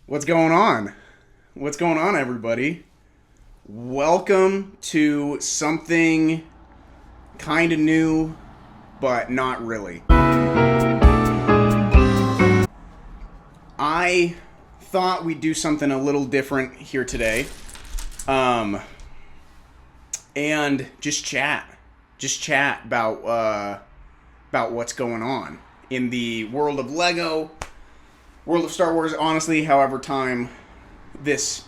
What's going on? What's going on, everybody? Welcome to something kind of new, but not really. I thought we'd do something a little different here today. And just chat. Just chat about what's going on in the world of Lego, world of Star Wars, honestly, however time this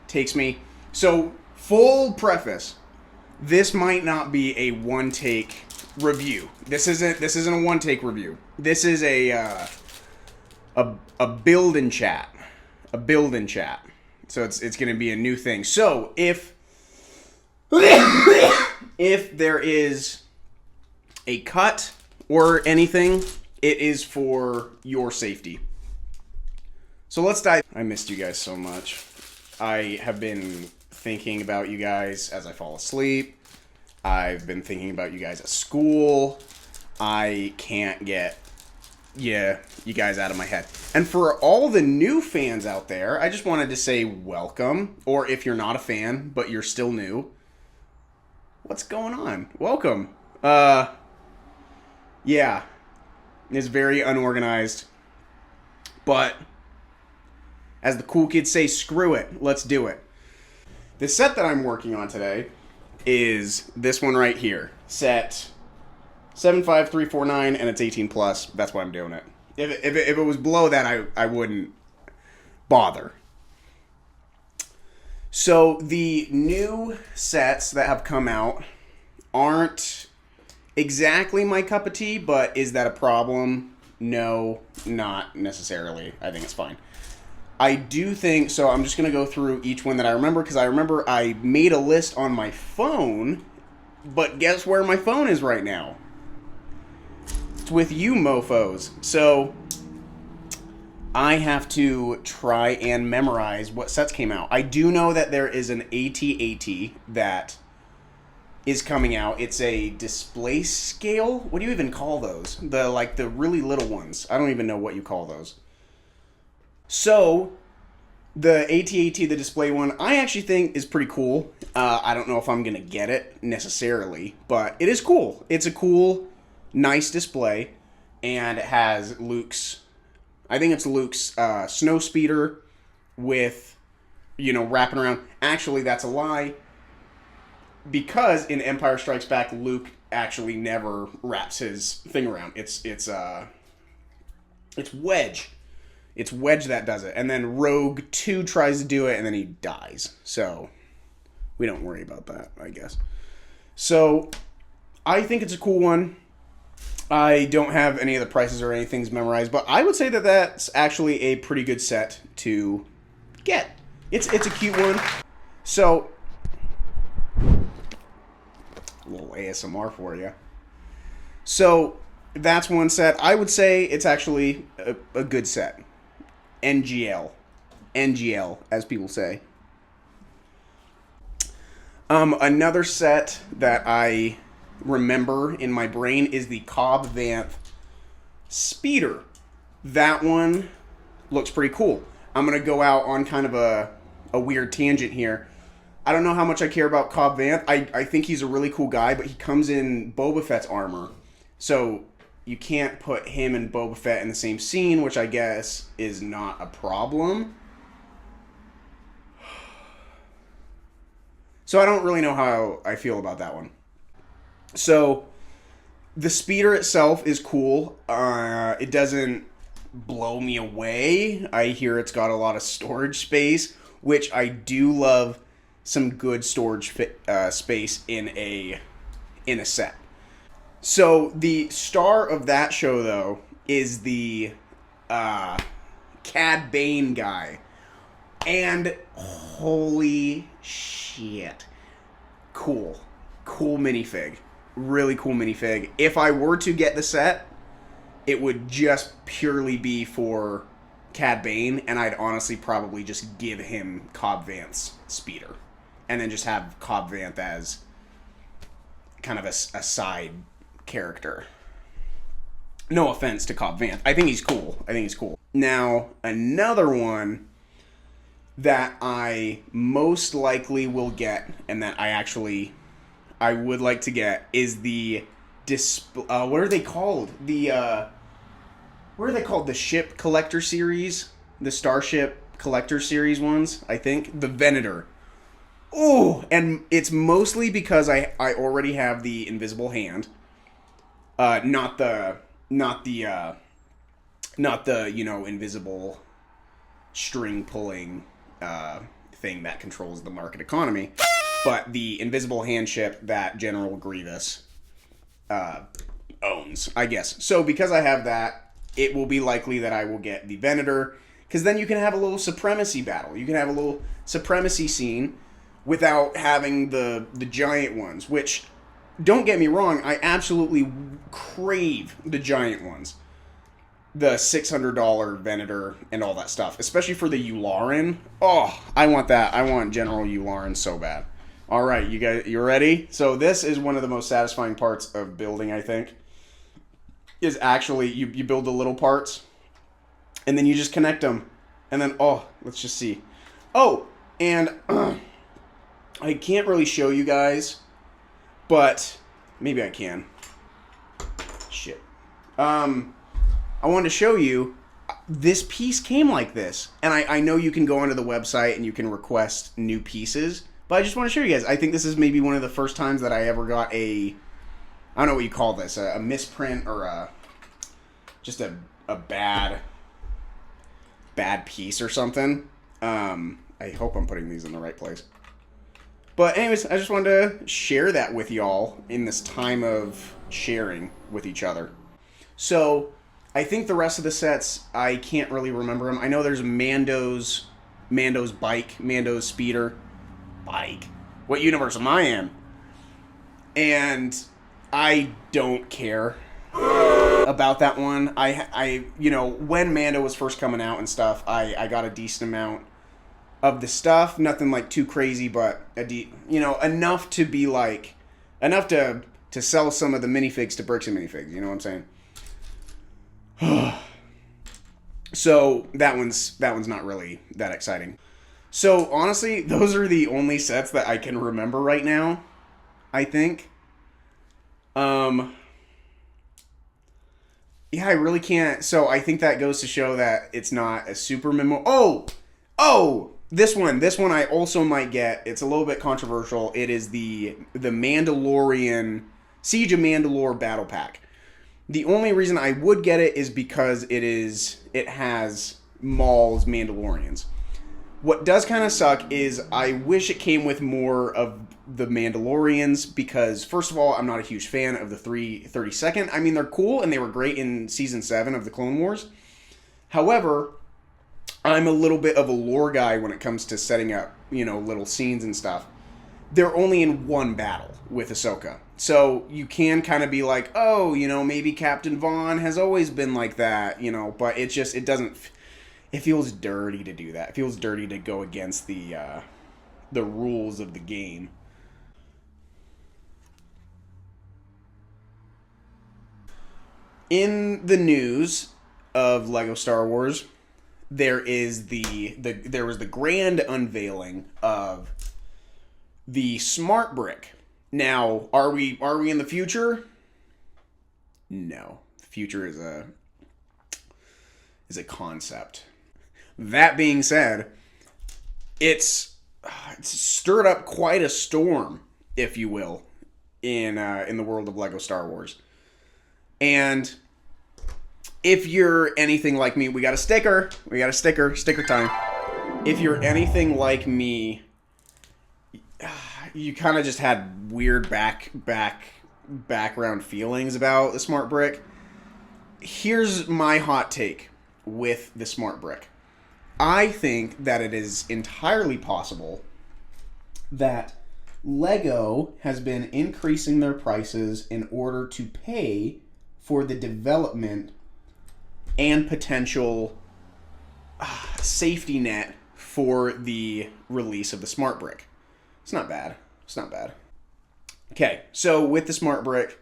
takes me. So, full preface, this might not be a one-take review. This isn't a one-take review. This is a build and chat. A build and chat. So it's going to be a new thing. So, if there is a cut or anything, it is for your safety. So let's dive. I missed you guys so much. I have been thinking about you guys as I fall asleep. I've been thinking about you guys at school. I can't get you guys out of my head. And for all the new fans out there, I just wanted to say welcome. Or if you're not a fan, but you're still new, what's going on? Welcome. Yeah. It's very unorganized. But as the cool kids say, screw it. Let's do it. The set that I'm working on today is this one right here. Set 75349, and it's 18 plus. That's why I'm doing it. If it was below that, I wouldn't bother. So the new sets that have come out aren't exactly my cup of tea, but is that a problem? No, not necessarily. I think it's fine. I do think, so I'm just going to go through each one that I remember, because I remember I made a list on my phone, but guess where my phone is right now? It's with you mofos. So I have to try and memorize what sets came out. I do know that there is an AT-AT that is coming out. It's a display scale. What do you even call those? The really little ones. I don't even know what you call those. So, the AT-AT, the display one, I actually think is pretty cool. I don't know if I'm going to get it necessarily, but it is cool. It's a cool, nice display, and it has Luke's, I think it's Luke's snow speeder with, wrapping around. Actually, that's a lie, because in Empire Strikes Back, Luke actually never wraps his thing around. It's Wedge. It's Wedge that does it. And then Rogue 2 tries to do it, and then he dies. So, we don't worry about that, I guess. So, I think it's a cool one. I don't have any of the prices or anything memorized, but I would say that that's actually a pretty good set to get. It's a cute one. So, a little ASMR for you. So, that's one set. I would say it's actually a good set. NGL, as people say. Another set that I remember in my brain is the Cobb Vanth Speeder. That one looks pretty cool. I'm going to go out on kind of a weird tangent here. I don't know how much I care about Cobb Vanth. I think he's a really cool guy, but he comes in Boba Fett's armor. So you can't put him and Boba Fett in the same scene, which I guess is not a problem. So I don't really know how I feel about that one. So the speeder itself is cool. It doesn't blow me away. I hear it's got a lot of storage space, which I do love. Some good storage space in a set. So the star of that show, though, is the Cad Bane guy. And holy shit. Cool. Cool minifig. Really cool minifig. If I were to get the set, it would just purely be for Cad Bane, and I'd honestly probably just give him Cobb Vanth's speeder. And then just have Cobb Vanth as kind of a side character. No offense to Cobb Vanth. I think he's cool. Now, another one that I most likely will get, and that I would like to get, is the what are they called? What are they called? The ship collector series, the Starship collector series ones. I think the Venator. Oh, and it's mostly because I already have the invisible hand. Not the invisible string pulling thing that controls the market economy, but the invisible hand ship that General Grievous owns, I guess. So because I have that, it will be likely that I will get the Venator, because then you can have a little supremacy battle. You can have a little supremacy scene without having the giant ones, which, don't get me wrong, I absolutely crave the giant ones. The $600 Venator and all that stuff, especially for the Yularen. Oh, I want that. I want General Yularen so bad. All right, you guys, you ready? So this is one of the most satisfying parts of building, I think, is actually you build the little parts, and then you just connect them, and then, oh, let's just see. Oh, and I can't really show you guys, but maybe I can. Shit. I wanted to show you, this piece came like this. And I know you can go onto the website and you can request new pieces, but I just want to show you guys. I think this is maybe one of the first times that I ever got I don't know what you call this, a misprint or just a bad piece or something. I hope I'm putting these in the right place. But anyways, I just wanted to share that with y'all in this time of sharing with each other. So I think the rest of the sets, I can't really remember them. I know there's Mando's bike, Mando's speeder. Bike. What universe am I in? And I don't care about that one. I when Mando was first coming out and stuff, I got a decent amount of the stuff. Nothing like too crazy, but enough to be like, enough to sell some of the minifigs to Bricks and Minifigs. You know what I'm saying? So that one's not really that exciting. So honestly, those are the only sets that I can remember right now, I think. Yeah, I really can't. So I think that goes to show that it's not a super Oh, this one I also might get. It's a little bit controversial. It is the Mandalorian Siege of Mandalore Battle Pack. The only reason I would get it is because it has Maul's Mandalorians. What does kind of suck is I wish it came with more of the Mandalorians, because first of all, I'm not a huge fan of the 332nd. I mean, they're cool and they were great in season 7 of the Clone Wars. However, I'm a little bit of a lore guy when it comes to setting up, little scenes and stuff. They're only in one battle with Ahsoka. So you can kind of be like, oh, maybe Captain Vaughn has always been like that, but it feels dirty to do that. It feels dirty to go against the rules of the game. In the news of Lego Star Wars, there was the grand unveiling of the Smart Brick. Now, are we in the future? No. The future is a concept. That being said, it's stirred up quite a storm, if you will, in the world of Lego Star Wars. And if you're anything like me, we got a sticker. Sticker time. If you're anything like me, you kind of just had weird background feelings about the Smart Brick. Here's my hot take with the Smart Brick. I think that it is entirely possible that Lego has been increasing their prices in order to pay for the development and potential safety net for the release of the Smart Brick. It's not bad. Okay, so with the Smart Brick,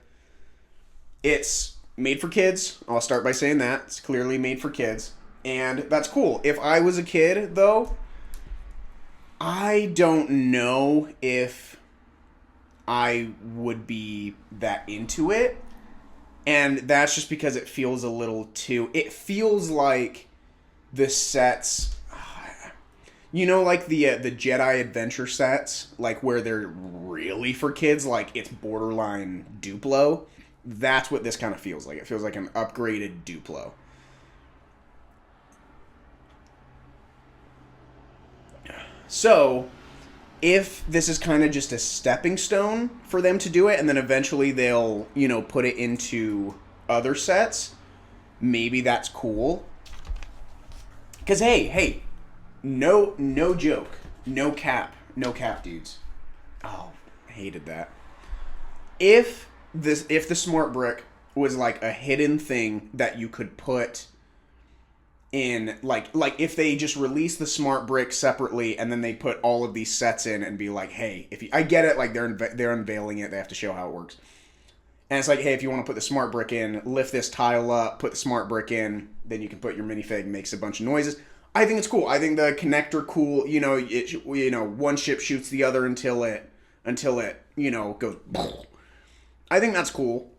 it's made for kids. I'll start by saying that. It's clearly made for kids. And that's cool. If I was a kid, though, I don't know if I would be that into it. And that's just because it feels a little too... It feels like the sets... You know, like the Jedi Adventure sets, like where they're really for kids, like it's borderline Duplo. That's what this kind of feels like. It feels like an upgraded Duplo. So, if this is kind of just a stepping stone for them to do it, and then eventually they'll, you know, put it into other sets, maybe that's cool. Because, hey, no joke. No cap, dudes. Oh, I hated that. If the smart brick was like a hidden thing that you could put in, like if they just release the smart brick separately and then they put all of these sets in and be like, hey, I get it, like they're unveiling it, they have to show how it works. And it's like, hey, if you want to put the smart brick in, lift this tile up, put the smart brick in, then you can put your minifig, makes a bunch of noises. I think it's cool. I think the connector cool. You know, one ship shoots the other until it goes. I think that's cool.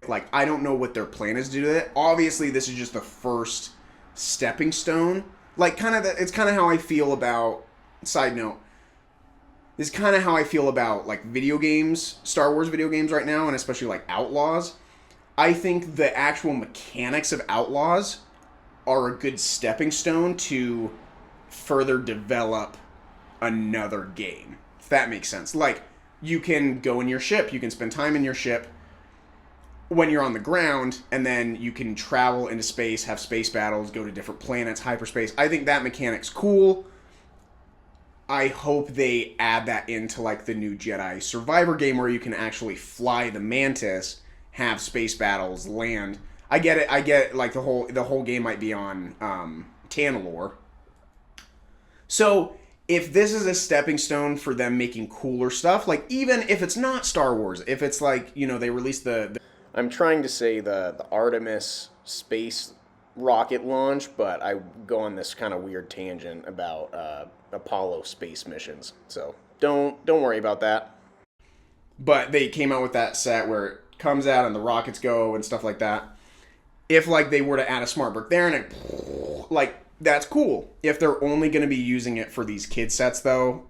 Like, I don't know what their plan is to do that. Obviously, this is just the first stepping stone. Like, it's kind of how I feel about. Side note. This is kind of how I feel about like video games, Star Wars video games right now, and especially like Outlaws. I think the actual mechanics of Outlaws are a good stepping stone to further develop another game. If that makes sense. Like, you can go in your ship, you can spend time in your ship when you're on the ground, and then you can travel into space, have space battles, go to different planets, hyperspace. I think that mechanic's cool. I hope they add that into like the new Jedi Survivor game where you can actually fly the Mantis, have space battles, land. I get it. Like the whole game might be on Tanalorr. So if this is a stepping stone for them making cooler stuff, like even if it's not Star Wars, if it's like, you know, they released the I'm trying to say the Artemis space rocket launch, but I go on this kind of weird tangent about Apollo space missions. So don't worry about that. But they came out with that set where it comes out and the rockets go and stuff like that. If like they were to add a smart brick there and it, like, that's cool. If they're only going to be using it for these kid sets though,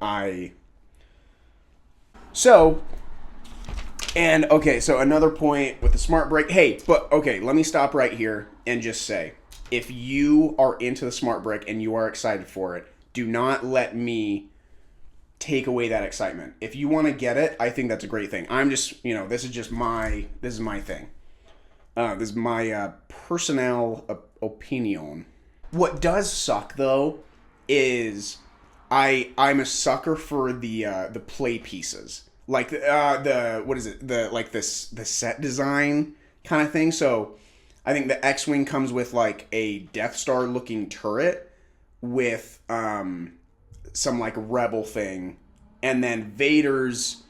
So another point with the smart brick. Hey, but okay, let me stop right here and just say, if you are into the smart brick and you are excited for it, do not let me take away that excitement. If you want to get it, I think that's a great thing. I'm just, this is my thing. This is my personal opinion. What does suck though is I'm a sucker for the play pieces, like the set design kind of thing. So I think the X-Wing comes with like a Death Star looking turret with some like rebel thing, and then Vader's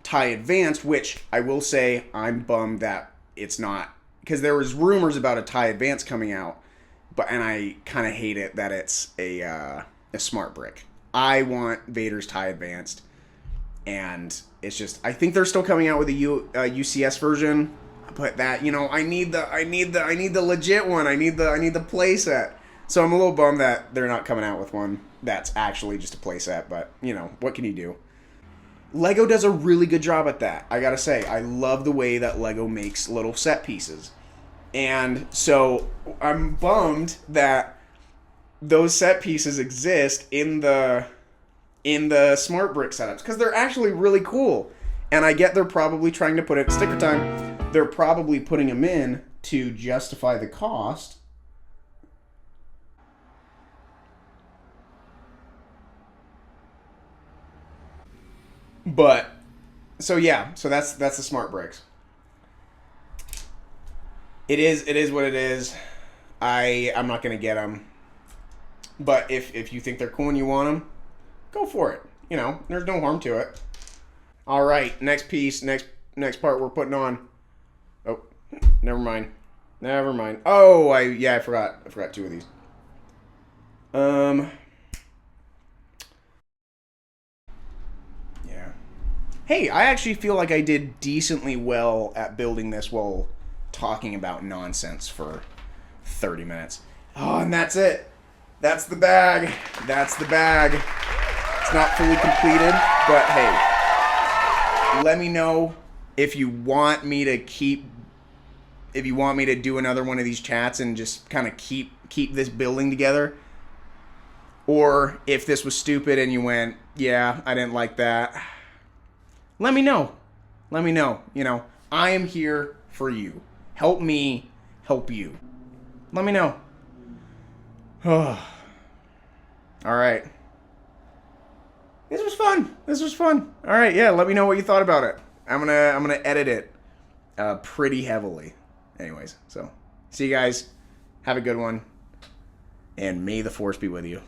TIE Advanced, which I will say I'm bummed that it's not, because there was rumors about a TIE Advanced coming out, and I kind of hate it that it's a smart brick. I want Vader's TIE Advanced, and it's just, I think they're still coming out with a UCS version, but that, I need the legit one. I need the play set. So I'm a little bummed that they're not coming out with one that's actually just a play set, but what can you do? Lego does a really good job at that. I gotta say, I love the way that Lego makes little set pieces. And so I'm bummed that those set pieces exist in the smart brick setups, because they're actually really cool. And I get they're probably trying to put it, sticker time, they're probably putting them in to justify the cost. But so that's the smart bricks. It is what it is. I'm not gonna get them, but if you think they're cool and you want them, go for it. There's no harm to it. All right, next piece, next part we're putting on. Oh, never mind. Never mind. Oh, I forgot. I forgot 2 of these. Yeah. Hey, I actually feel like I did decently well at building this while talking about nonsense for 30 minutes. Oh, and that's it. That's the bag. That's the bag. It's not fully completed, but hey, let me know if you want me to do another one of these chats and just kind of keep this building together. Or if this was stupid and you went, yeah, I didn't like that. Let me know. Let me know. You know, I am here for you. Help me help you. Let me know. All right. This was fun. This was fun. All right, yeah, let me know what you thought about it. I'm gonna edit it pretty heavily. Anyways, so see you guys. Have a good one. And may the force be with you.